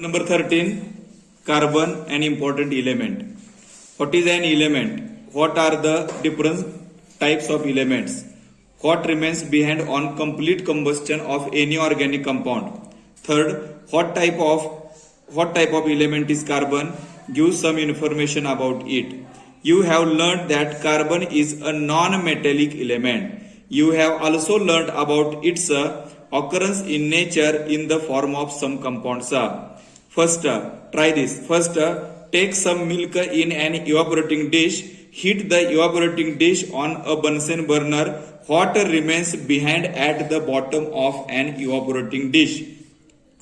Number 13, carbon, an important element. What is an element? What are the different types of elements? What remains behind on complete combustion of any organic compound? Third, what type of element is carbon? Give some information about it. You have learned that carbon is a non-metallic element. You have also learned about its occurrence in nature in the form of some compounds. First, try this. First, take some milk in an evaporating dish. Heat the evaporating dish on a Bunsen burner. Water remains behind at the bottom of an evaporating dish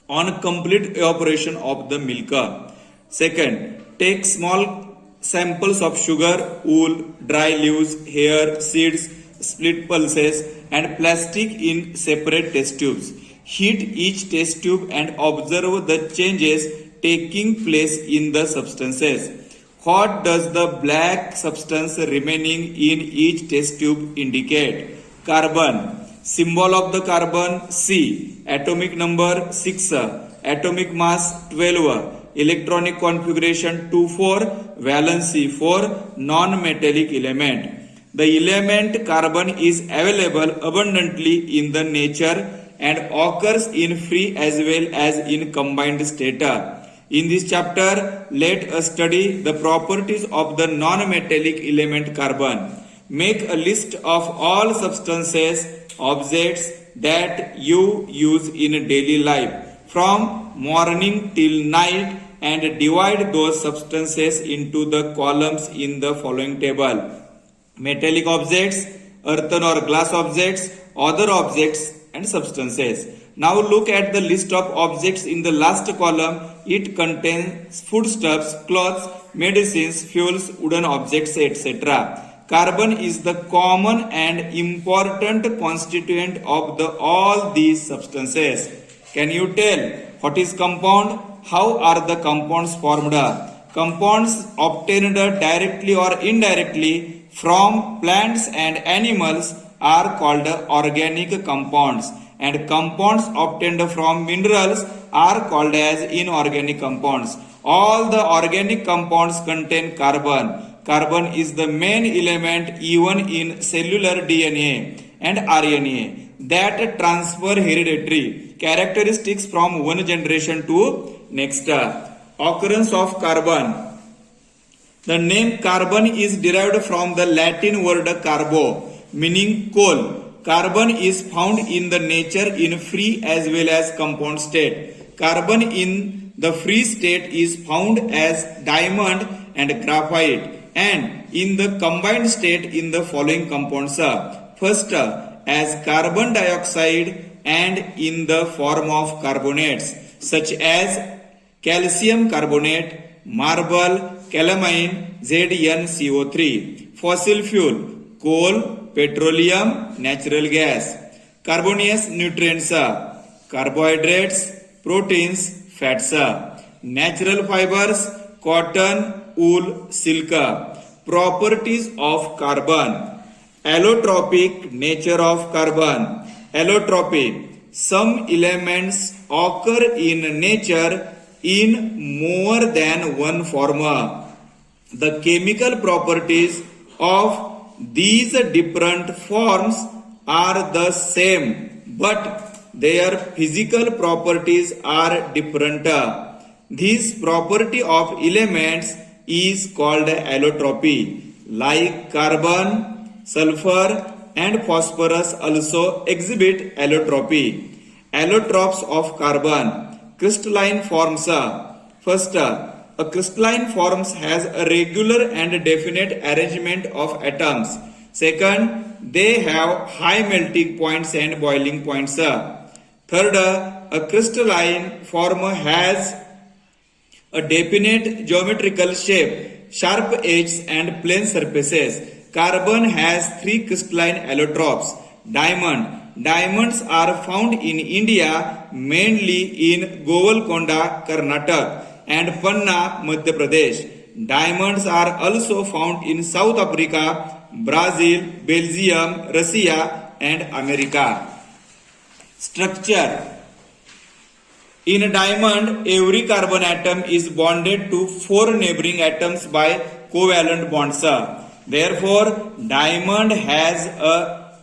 on complete evaporation of the milk. Second, take small samples of sugar, wool, dry leaves, hair, seeds, split pulses, and plastic in separate test tubes. Heat each test tube and observe the changes taking place in the substances. What does the black substance remaining in each test tube indicate? Carbon. Symbol of the carbon C. Atomic number 6. Atomic mass 12. Electronic configuration 2,4. Valency 4. Non-metallic element. The element carbon is available abundantly in the nature and occurs in free as well as in combined state. In this chapter, let us study the properties of the non-metallic element carbon. Make a list of all substances, objects that you use in daily life from morning till night and divide those substances into the columns in the following table. Metallic objects, earthen or glass objects, other objects and substances. Now look at the list of objects in the last column. It contains foodstuffs, clothes, medicines, fuels, wooden objects, etc. Carbon is the common and important constituent of all these substances. Can you tell what is compound? How are the compounds formed? Compounds obtained directly or indirectly from plants and animals are called organic compounds, and compounds obtained from minerals are called as inorganic compounds. All the organic compounds contain carbon. Carbon is the main element even in cellular DNA and RNA that transfer hereditary characteristics from one generation to next. Occurrence of carbon. The name carbon is derived from the Latin word carbo, meaning coal. Carbon is found in the nature in free as well as compound state. Carbon in the free state is found as diamond and graphite, and in the combined state in the following compounds. First, as carbon dioxide and in the form of carbonates such as calcium carbonate, marble, calamine, ZnCO3. Fossil fuel, coal, petroleum, natural gas. Carbonaceous nutrients, carbohydrates, proteins, fats. Natural fibers, cotton, wool, silk. Properties of carbon. Allotropic nature of carbon. Allotropic. Some elements occur in nature in more than one form. The chemical properties of these different forms are the same, but their physical properties are different. This property of elements is called allotropy. Like carbon, sulfur and phosphorus also exhibit allotropy. Allotropes of carbon. Crystalline forms. First, a crystalline forms has a regular and definite arrangement of atoms. Second, they have high melting points and boiling points. Third, a crystalline form has a definite geometrical shape, sharp edges and plane surfaces. Carbon has 3 crystalline allotropes. Diamond. Diamonds are found in India, mainly in Govalkonda, Karnataka, and Panna, Madhya Pradesh. Diamonds are also found in South Africa, Brazil, Belgium, Russia, and America. Structure. In a diamond, every carbon atom is bonded to 4 neighboring atoms by covalent bonds. Therefore, diamond has a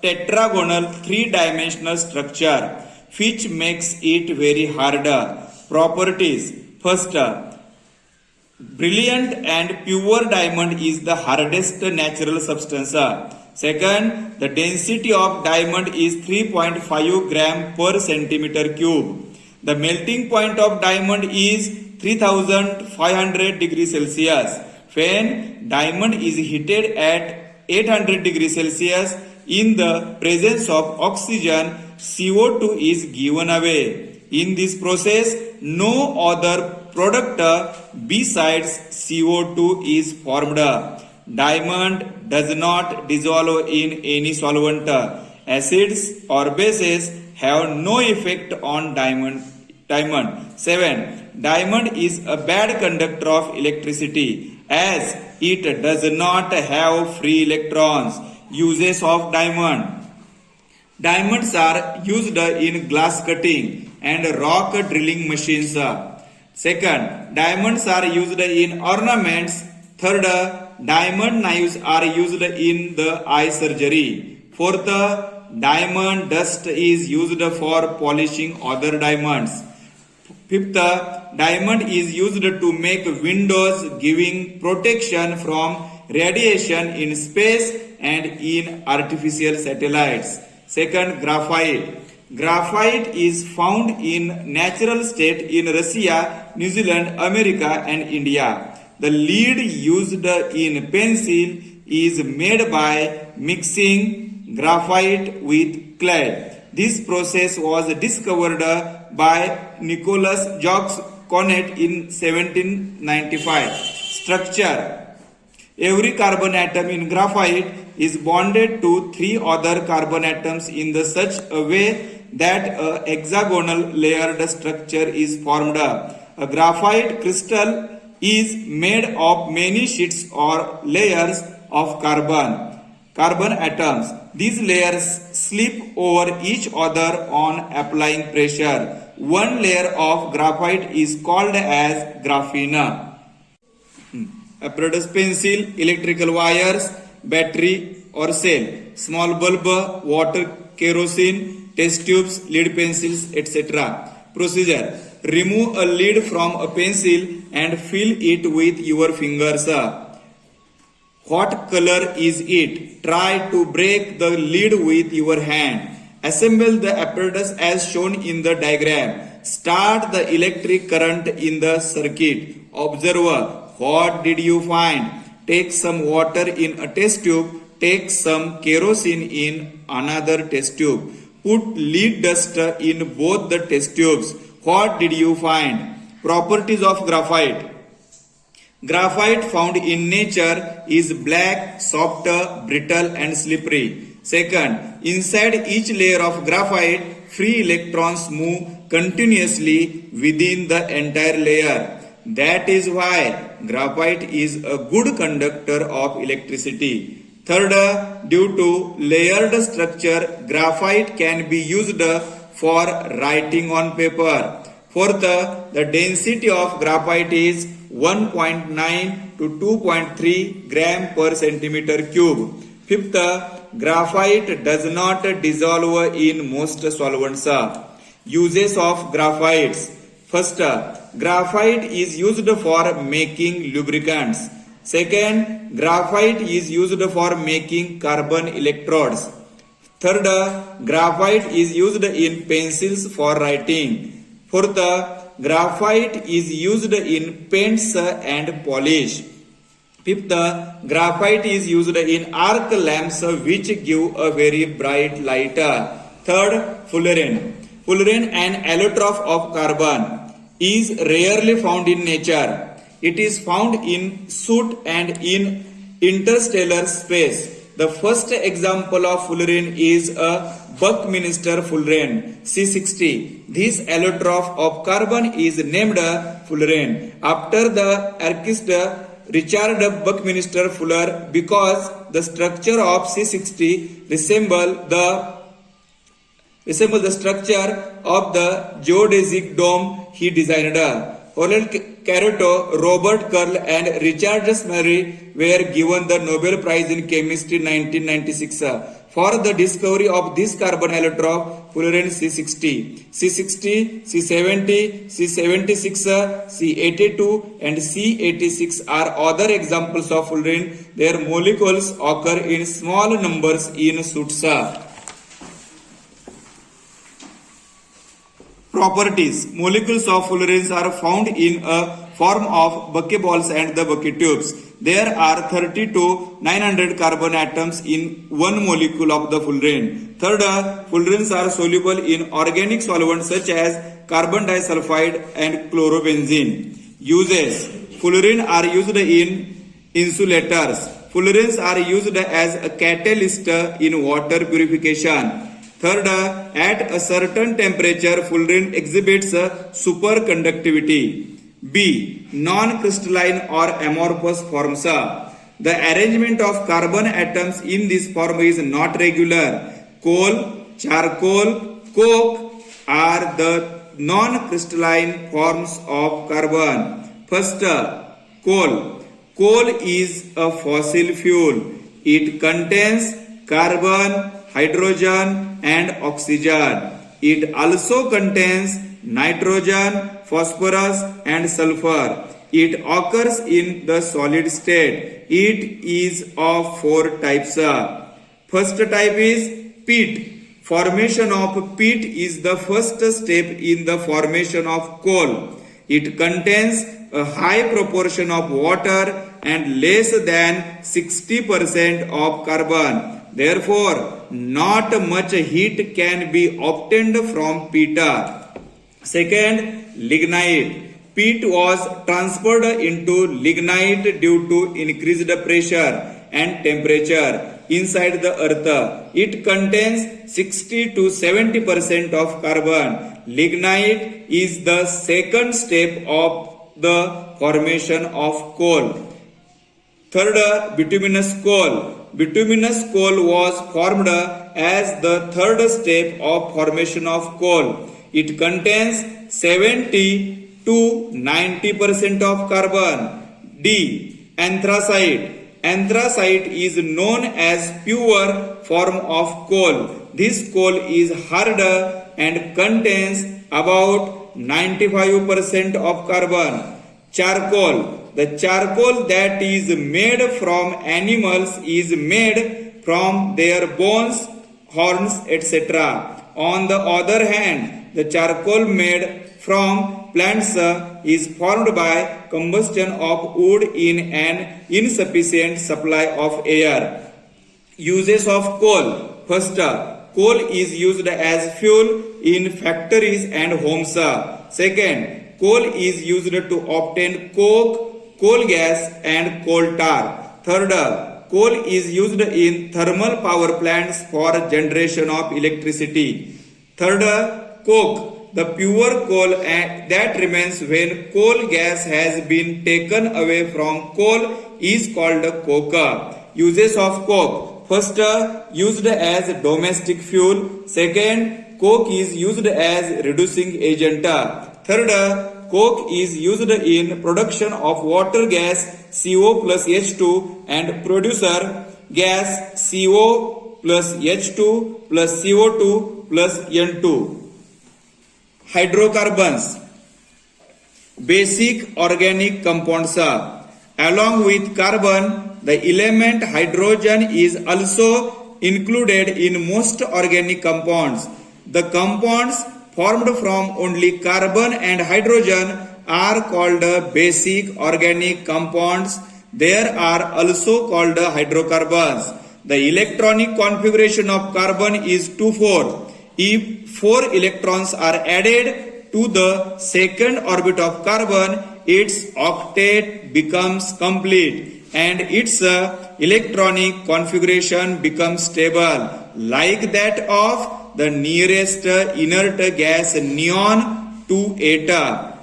tetragonal 3-dimensional structure which makes it very hard. Properties. First, brilliant and pure diamond is the hardest natural substance. Second, the density of diamond is 3.5 gram per centimeter cube. The melting point of diamond is 3500 degrees Celsius. When diamond is heated at 800 degrees Celsius in the presence of oxygen, CO2 is given away. In this process, no other product besides CO2 is formed. Diamond does not dissolve in any solvent. Acids or bases have no effect on diamond. 7. Diamond is a bad conductor of electricity as it does not have free electrons. Uses of diamond. Diamonds are used in glass cutting and rock drilling machines. Second, diamonds are used in ornaments. Third, diamond knives are used in the eye surgery. Fourth, diamond dust is used for polishing other diamonds. Fifth, diamond is used to make windows giving protection from radiation in space and in artificial satellites. Second, graphite. Graphite is found in natural state in Russia, New Zealand, America and India. The lead used in pencil is made by mixing graphite with clay. This process was discovered by Nicholas Jacques Cornet in 1795. Structure. Every carbon atom in graphite is bonded to 3 other carbon atoms in such a way that a hexagonal layered structure is formed. A graphite crystal is made of many sheets or layers of carbon atoms. These layers slip over each other on applying pressure. One layer of graphite is called as graphene. Apparatus: pencil, electrical wires, battery or cell, small bulb, water, kerosene, test tubes, lead pencils, etc. Procedure: remove a lead from a pencil and fill it with your fingers. What color is it? Try to break the lead with your hand. Assemble the apparatus as shown in the diagram. Start the electric current in the circuit. Observe. What did you find? Take some water in a test tube. Take some kerosene in another test tube. Put lead dust in both the test tubes. What did you find? Properties of graphite. Graphite found in nature is black, soft, brittle and slippery. Second, inside each layer of graphite, free electrons move continuously within the entire layer. That is why graphite is a good conductor of electricity. Third, due to layered structure, graphite can be used for writing on paper. Fourth, the density of graphite is 1.9 to 2.3 gram per centimeter cube. Fifth, graphite does not dissolve in most solvents. Uses of graphites. First, graphite is used for making lubricants. Second, graphite is used for making carbon electrodes. Third, graphite is used in pencils for writing. Fourth, graphite is used in paints and polish. Fifth, graphite is used in arc lamps which give a very bright light. Third, fullerene. Fullerene, an allotrope of carbon, is rarely found in nature. It is found in soot and in interstellar space. The first example of fullerene is a Buckminster fullerene C60. This allotrope of carbon is named fullerene after the artist Richard Buckminster Fuller because the structure of C60 resembles the structure of the geodesic dome he designed. Orel Caroto, Robert Curl, and Richard Smarry were given the Nobel Prize in Chemistry 1996 for the discovery of this carbon allotrope, fullerene C60. C60, C70, C76, C82, and C86 are other examples of fullerene. Their molecules occur in small numbers in soot. Properties. Molecules of fullerenes are found in a form of buckyballs and the bucket tubes. There are 30 to 900 carbon atoms in one molecule of the fullerene. Third, fullerenes are soluble in organic solvents such as carbon disulfide and chlorobenzene. Uses. Fullerene are used in insulators. Fullerenes are used as a catalyst in water purification. Third, at a certain temperature, fullerene exhibits superconductivity. B. Non-crystalline or amorphous forms. The arrangement of carbon atoms in this form is not regular. Coal, charcoal, coke are the non-crystalline forms of carbon. First, coal. Coal is a fossil fuel. It contains carbon, hydrogen, and oxygen. It also contains nitrogen, phosphorus, and sulfur. It occurs in the solid state. It is of four types. First type is peat. Formation of peat is the first step in the formation of coal. It contains a high proportion of water and less than 60% of carbon. Therefore, not much heat can be obtained from peat. Second, lignite. Peat was transferred into lignite due to increased pressure and temperature inside the earth. It contains 60 to 70% of carbon. Lignite is the second step of the formation of coal. Third, bituminous coal. Bituminous coal was formed as the third step of formation of coal. It contains 70 to 90% of carbon. D. Anthracite. Anthracite is known as pure form of coal. This coal is hard and contains about 95% of carbon. Charcoal. The charcoal that is made from animals is made from their bones, horns, etc. On the other hand, the charcoal made from plants is formed by combustion of wood in an insufficient supply of air. Uses of coal. First, coal is used as fuel in factories and homes. Second, coal is used to obtain coke, coal gas, and coal tar. Third, coal is used in thermal power plants for generation of electricity. Third, coke. The pure coal that remains when coal gas has been taken away from coal is called coke. Uses of coke. First, used as domestic fuel. Second, coke is used as reducing agent. Third, coke is used in production of water gas CO plus H2 and producer gas CO plus H2 plus CO2 plus N2. Hydrocarbons. Basic organic compounds. Along with carbon, the element hydrogen is also included in most organic compounds. The compounds formed from only carbon and hydrogen are called basic organic compounds. There are also called hydrocarbons. The electronic configuration of carbon is 2,4. If 4 electrons are added to the second orbit of carbon, its octet becomes complete and its electronic configuration becomes stable, like that of the nearest inert gas neon to atom.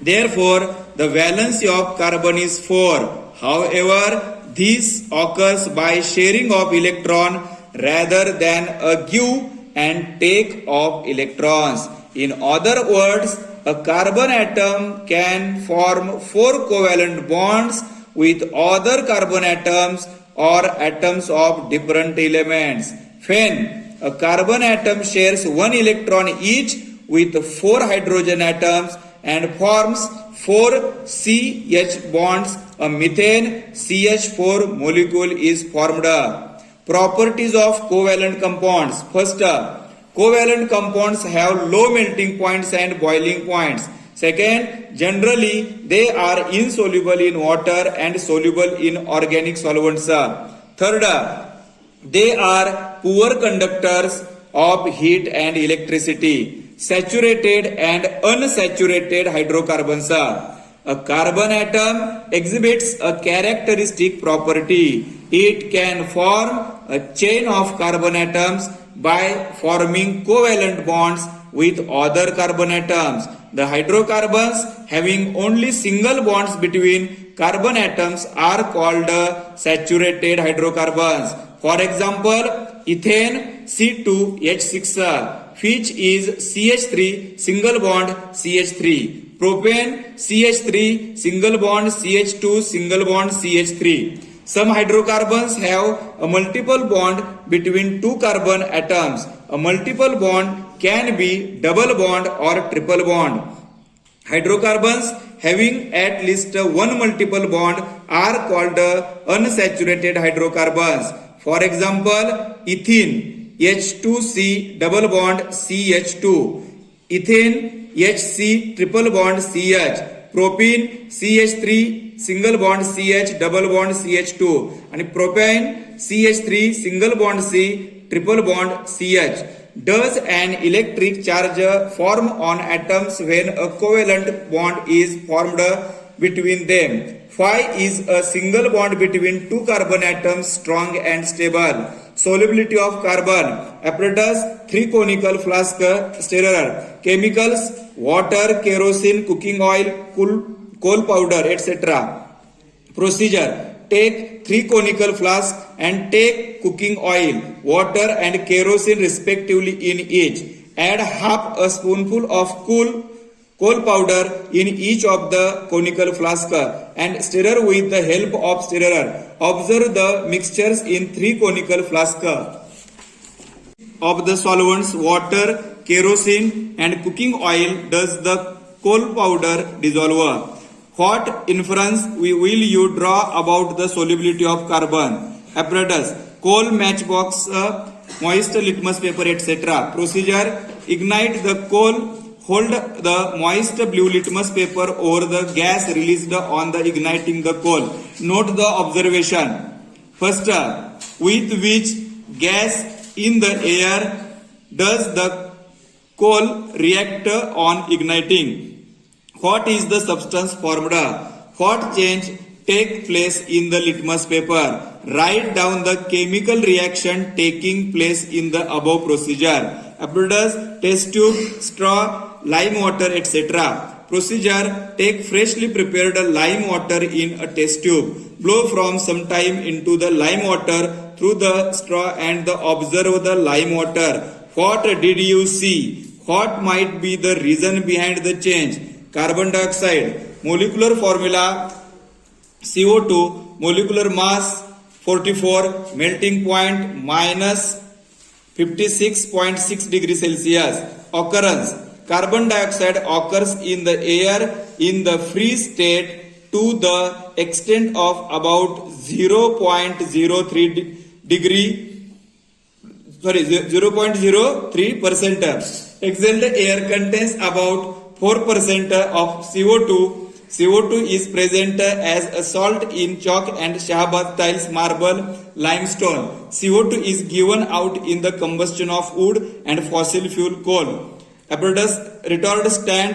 Therefore, the valency of carbon is 4. However, this occurs by sharing of electron rather than a give and take of electrons. In other words, a carbon atom can form 4 covalent bonds with other carbon atoms or atoms of different elements. When a carbon atom shares 1 electron each with 4 hydrogen atoms and forms 4 CH bonds, a methane CH4 molecule is formed. Properties of covalent compounds. First, covalent compounds have low melting points and boiling points. Second, generally they are insoluble in water and soluble in organic solvents. Third, they are poor conductors of heat and electricity. Saturated and unsaturated hydrocarbons. A carbon atom exhibits a characteristic property. It can form a chain of carbon atoms by forming covalent bonds with other carbon atoms. The hydrocarbons having only single bonds between carbon atoms are called saturated hydrocarbons. For example, ethane C2H6, which is CH3 single bond CH3. Propane CH3 single bond CH2 single bond CH3. Some hydrocarbons have a multiple bond between two carbon atoms. A multiple bond can be double bond or triple bond. Hydrocarbons having at least one multiple bond are called unsaturated hydrocarbons. For example, ethene H2C double bond CH2, ethane HC triple bond CH, propene CH3 single bond CH double bond CH2 and propane CH3 single bond C triple bond CH. Does an electric charge form on atoms when a covalent bond is formed between them? Phi is a single bond between two carbon atoms, strong and stable. Solubility of carbon. Apparatus 3 conical flask stirrer. Chemicals water, kerosene, cooking oil, coal powder, etc. Procedure: take 3 conical flasks and take cooking oil, water and kerosene respectively in each. Add half a spoonful of coal powder in each of the conical flask and stir with the help of stirrer. Observe the mixtures in 3 conical flasks of the solvents water, kerosene and cooking oil. Does the coal powder dissolve? What inference will you draw about the solubility of carbon? Apparatus: coal, matchbox, moist litmus paper, etc. Procedure: ignite the coal. Hold the moist blue litmus paper over the gas released on the igniting the coal. Note the observation. First, with which gas in the air does the coal react on igniting? What is the substance formed? What change take place in the litmus paper? Write down the chemical reaction taking place in the above procedure. Apparatus: test tube, straw, lime water, etc. Procedure: take freshly prepared lime water in a test tube. Blow from some time into the lime water through the straw and observe the lime water. What did you see? What might be the reason behind the change? Carbon dioxide. Molecular formula: CO2, molecular mass 44, melting point minus 56.6 degrees Celsius. Occurrence: carbon dioxide occurs in the air in the free state to the extent of about 0.03%. Exhaled air contains about 4% of CO2. CO2 is present as a salt in chalk and Shahabad tiles, marble, limestone. CO2 is given out in the combustion of wood and fossil fuel coal. Apparatus: retort stand,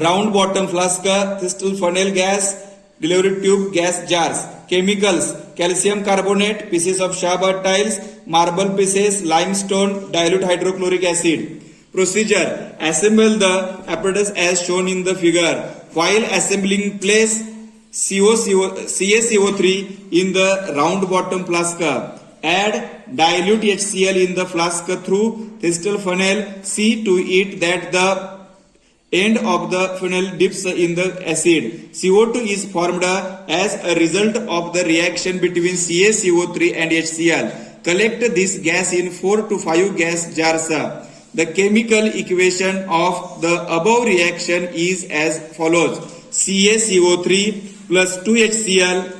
round bottom flask, crystal funnel gas, delivery tube, gas jars. Chemicals: calcium carbonate, pieces of Shahabad tiles, marble pieces, limestone, dilute hydrochloric acid. Procedure: assemble the apparatus as shown in the figure. While assembling, place CaCO3 in the round bottom flask. Add dilute HCl in the flask through crystal funnel. See to it that the end of the funnel dips in the acid. CO2 is formed as a result of the reaction between CaCO3 and HCl. Collect this gas in 4 to 5 gas jars. The chemical equation of the above reaction is as follows. CaCO3 plus 2HCl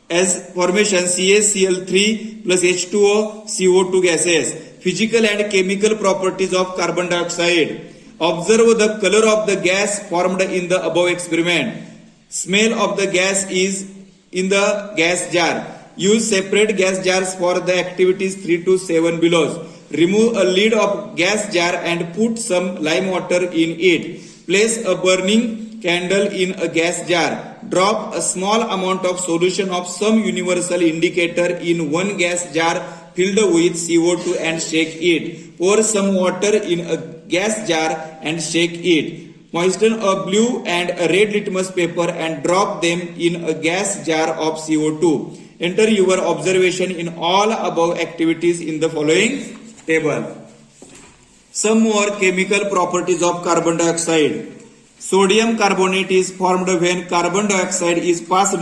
as formation CaCl3 plus H2O CO2 gases. Physical and chemical properties of carbon dioxide. Observe the color of the gas formed in the above experiment. Smell of the gas is in the gas jar. Use separate gas jars for the activities 3 to 7 below. Remove a lid of gas jar and put some lime water in it. Place a burning candle in a gas jar. Drop a small amount of solution of some universal indicator in one gas jar filled with CO2 and shake it. Pour some water in a gas jar and shake it. Moisten a blue and a red litmus paper and drop them in a gas jar of CO2. Enter your observation in all above activities in the following table. Some more chemical properties of carbon dioxide. Sodium carbonate is formed when carbon dioxide is passed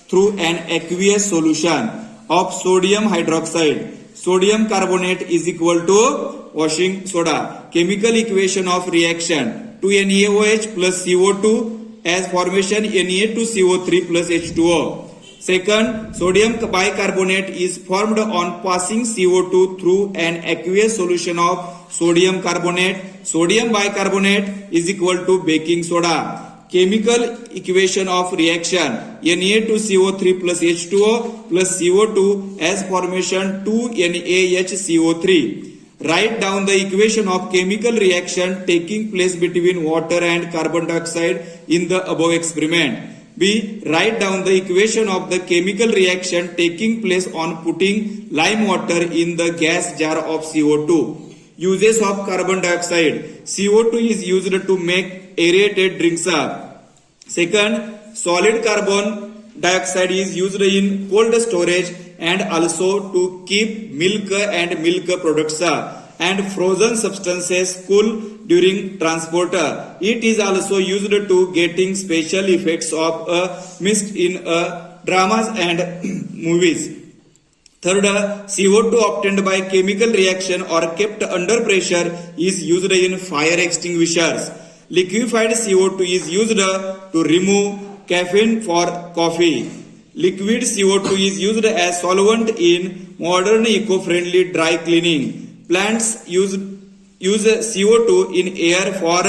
through an aqueous solution of sodium hydroxide. Sodium carbonate is equal to washing soda. Chemical equation of reaction 2NaOH plus CO2 as formation Na2CO3 plus H2O. Second, sodium bicarbonate is formed on passing CO2 through an aqueous solution of sodium carbonate. Sodium bicarbonate is equal to baking soda. Chemical equation of reaction Na2CO3 plus H2O plus CO2 as formation 2NaHCO3. Write down the equation of chemical reaction taking place between water and carbon dioxide in the above experiment. B. Write down the equation of the chemical reaction taking place on putting lime water in the gas jar of CO2. Uses of carbon dioxide. CO2 is used to make aerated drinks. Second, solid carbon dioxide is used in cold storage and also to keep milk and milk products and frozen substances cool during transport. It is also used to getting special effects of mist in dramas and movies. Third, CO2 obtained by chemical reaction or kept under pressure is used in fire extinguishers. Liquefied CO2 is used to remove caffeine for coffee. Liquid CO2 is used as solvent in modern eco-friendly dry cleaning. Plants use CO2 in air for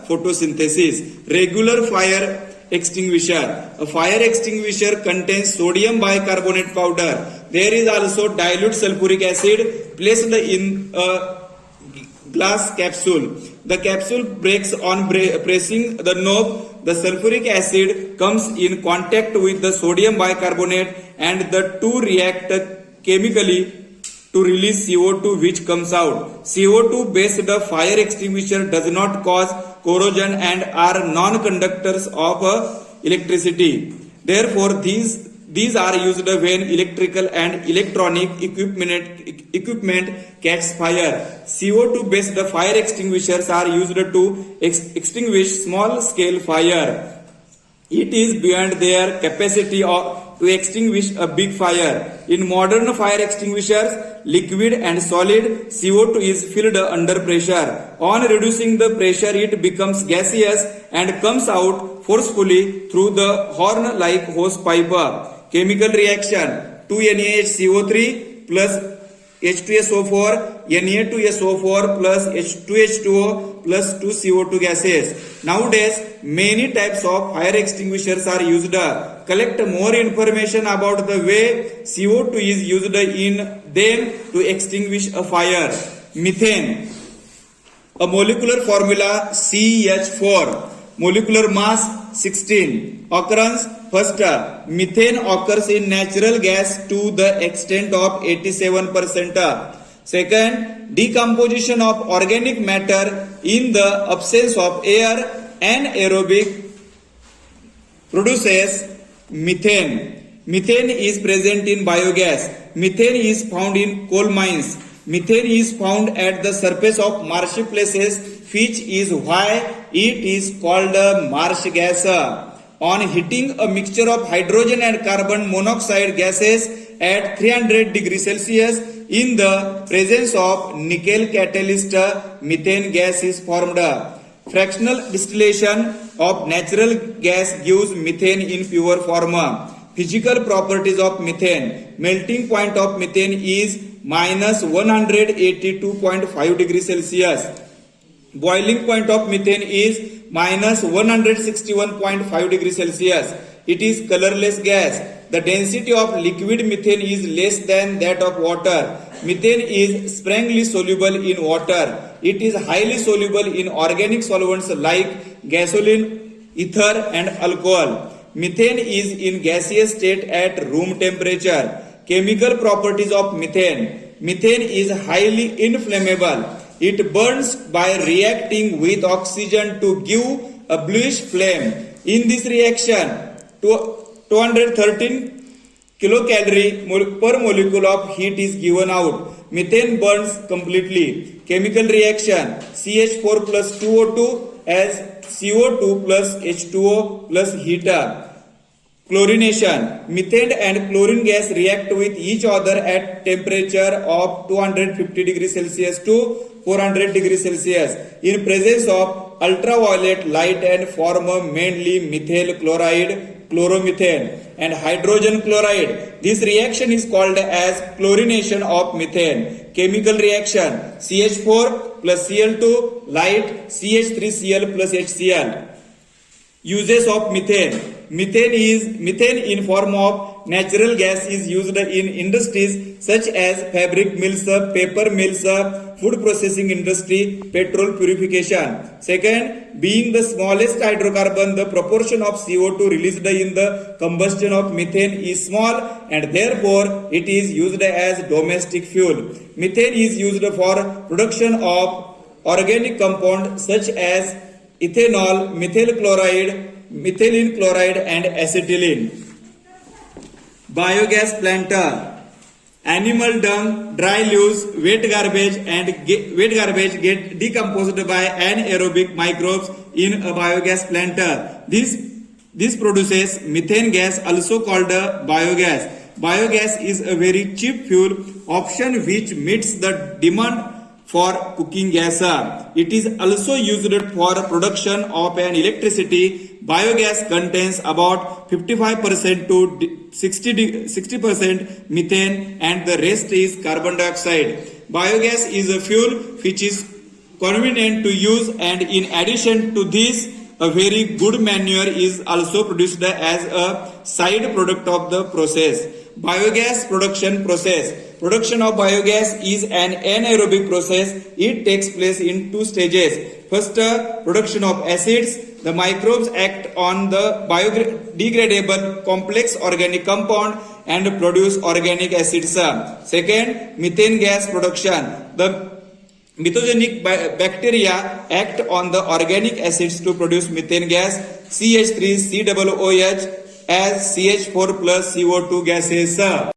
photosynthesis. Regular fire extinguisher. A fire extinguisher contains sodium bicarbonate powder. There is also dilute sulfuric acid placed in a glass capsule. The capsule breaks on pressing the knob. The sulfuric acid comes in contact with the sodium bicarbonate and the two react chemically to release CO2 which comes out. CO2 based fire extinguisher does not cause corrosion and are non-conductors of electricity. Therefore, these are used when electrical and electronic equipment catches fire. CO2 based fire extinguishers are used to extinguish small scale fire. It is beyond their capacity to extinguish a big fire. In modern fire extinguishers, liquid and solid CO2 is filled under pressure. On reducing the pressure, it becomes gaseous and comes out forcefully through the horn-like hose pipe. Chemical reaction 2NaHCO3 plus H2SO4, Na2SO4 plus H2H2O plus 2CO2 gases. Nowadays, many types of fire extinguishers are used. Collect more information about the way CO2 is used in them to extinguish a fire. Methane. A molecular formula CH4. Molecular mass 16. Occurrence first. Methane occurs in natural gas to the extent of 87%. Second, decomposition of organic matter in the absence of air anaerobic produces methane. Methane is present in biogas. Methane is found in coal mines. Methane is found at the surface of marshy places which is why it is called marsh gas. On heating a mixture of hydrogen and carbon monoxide gases at 300 degrees Celsius in the presence of nickel catalyst, methane gas is formed. Fractional distillation of natural gas gives methane in pure form. Physical properties of methane. Melting point of methane is minus 182.5 degrees Celsius. Boiling point of methane is minus 161.5 degrees Celsius. It is colorless gas. The density of liquid methane is less than that of water. Methane is sparingly soluble in water. It is highly soluble in organic solvents like gasoline, ether and alcohol. Methane is in gaseous state at room temperature. Chemical properties of methane. Methane is highly inflammable. It burns by reacting with oxygen to give a bluish flame. In this reaction, 213 kilocalorie per molecule of heat is given out. Methane burns completely. Chemical reaction, CH4 plus 2O2 as CO2 plus H2O plus heater. Chlorination. Methane and chlorine gas react with each other at temperature of 250 degrees Celsius to 400 degrees Celsius in presence of ultraviolet light and form mainly methyl chloride, chloromethane and hydrogen chloride. This reaction is called as chlorination of methane. Chemical reaction, CH4 plus Cl2 light CH3Cl plus HCl. Uses of methane. Methane in form of natural gas is used in industries such as fabric mills, paper mills, food processing industry, petrol purification. Second, being the smallest hydrocarbon, the proportion of CO2 released in the combustion of methane is small and therefore it is used as domestic fuel. Methane is used for production of organic compounds such as ethanol, methyl chloride, methylene chloride and acetylene. Biogas plant. Animal dung, dry leaves, wet garbage get decomposed by anaerobic microbes in a biogas plant. This produces methane gas, also called biogas. Biogas is a very cheap fuel option which meets the demand for cooking gas. It is also used for production of an electricity. Biogas contains about 55% to 60% methane and the rest is carbon dioxide. Biogas is a fuel which is convenient to use and in addition to this, a very good manure is also produced as a side product of the process. Biogas production process. Production of biogas is an anaerobic process. It takes place in two stages. First, production of acids. The microbes act on the biodegradable complex organic compound and produce organic acids. Second, methane gas production. The methogenic bacteria act on the organic acids to produce methane gas, CH3COOH as CH4 plus CO2 gases.